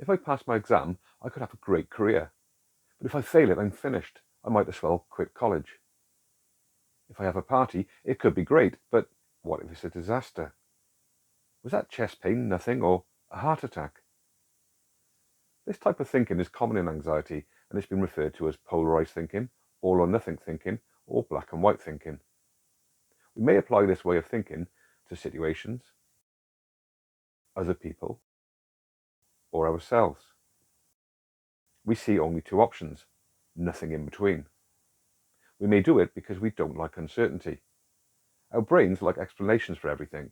If I pass my exam, I could have a great career. But if I fail it, I'm finished. I might as well quit college. If I have a party, it could be great, but what if it's a disaster? Was that chest pain nothing or a heart attack? This type of thinking is common in anxiety, and it's been referred to as polarized thinking, all or nothing thinking, or black and white thinking. We may apply this way of thinking to situations, other people, or ourselves. We see only two options, nothing in between. We may do it because we don't like uncertainty. Our brains like explanations for everything,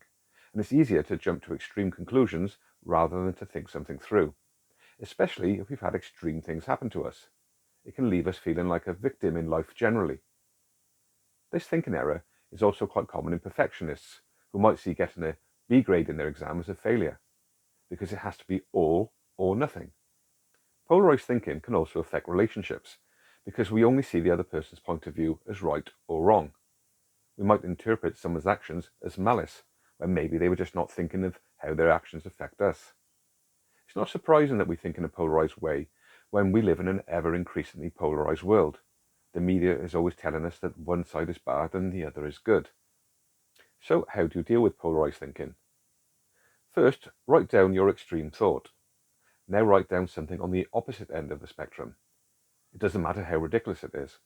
and it's easier to jump to extreme conclusions rather than to think something through, especially if we've had extreme things happen to us. It can leave us feeling like a victim in life generally. This thinking error is also quite common in perfectionists, who might see getting a B grade in their exam as a failure, because it has to be all or nothing. Polarized thinking can also affect relationships, because we only see the other person's point of view as right or wrong. We might interpret someone's actions as malice, when maybe they were just not thinking of how their actions affect us. It's not surprising that we think in a polarized way when we live in an ever-increasingly polarized world. The media is always telling us that one side is bad and the other is good. So how do you deal with polarized thinking? First, write down your extreme thought. Now write down something on the opposite end of the spectrum. It doesn't matter how ridiculous it is.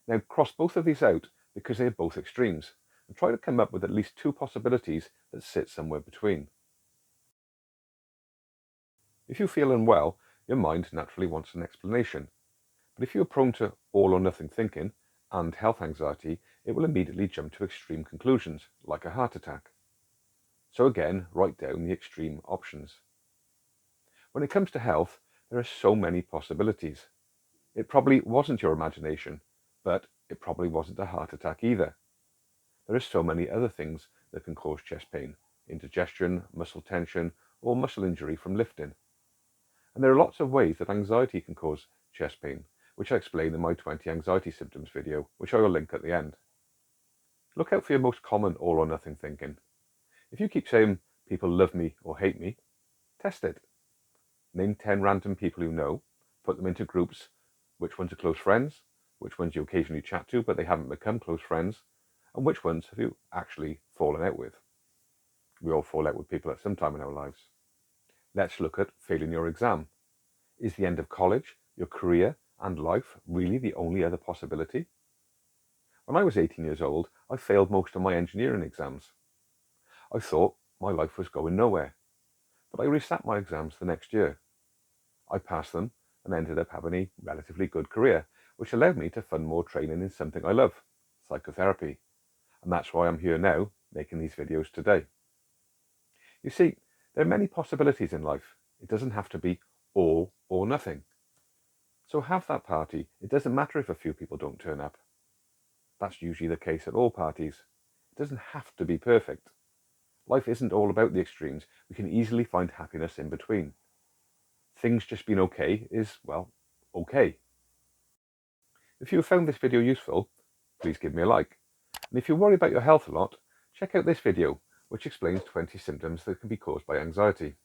Now cross both of these out because they are both extremes, and try to come up with at least two possibilities that sit somewhere between. If you feel unwell, your mind naturally wants an explanation. But if you are prone to all or nothing thinking and health anxiety, it will immediately jump to extreme conclusions, like a heart attack. So again, write down the extreme options. When it comes to health, there are so many possibilities. It probably wasn't your imagination, but it probably wasn't a heart attack either. There are so many other things that can cause chest pain: indigestion, muscle tension, or muscle injury from lifting. And there are lots of ways that anxiety can cause chest pain, which I explain in my 20 anxiety symptoms video, which I will link at the end. Look out for your most common all or nothing thinking. If you keep saying people love me or hate me, test it. Name 10 random people you know, put them into groups, which ones are close friends, which ones you occasionally chat to but they haven't become close friends, and which ones have you actually fallen out with. We all fall out with people at some time in our lives. Let's look at failing your exam. Is the end of college, your career, and life really the only other possibility? When I was 18 years old, I failed most of my engineering exams. I thought my life was going nowhere, but I resat my exams the next year. I passed them and ended up having a relatively good career, which allowed me to fund more training in something I love, psychotherapy. And that's why I'm here now, making these videos today. You see, there are many possibilities in life. It doesn't have to be all or nothing. So have that party. It doesn't matter if a few people don't turn up. That's usually the case at all parties. It doesn't have to be perfect. Life isn't all about the extremes. We can easily find happiness in between. Things just being okay is, well, okay. If you have found this video useful, please give me a like. And if you worry about your health a lot, check out this video, which explains 20 symptoms that can be caused by anxiety.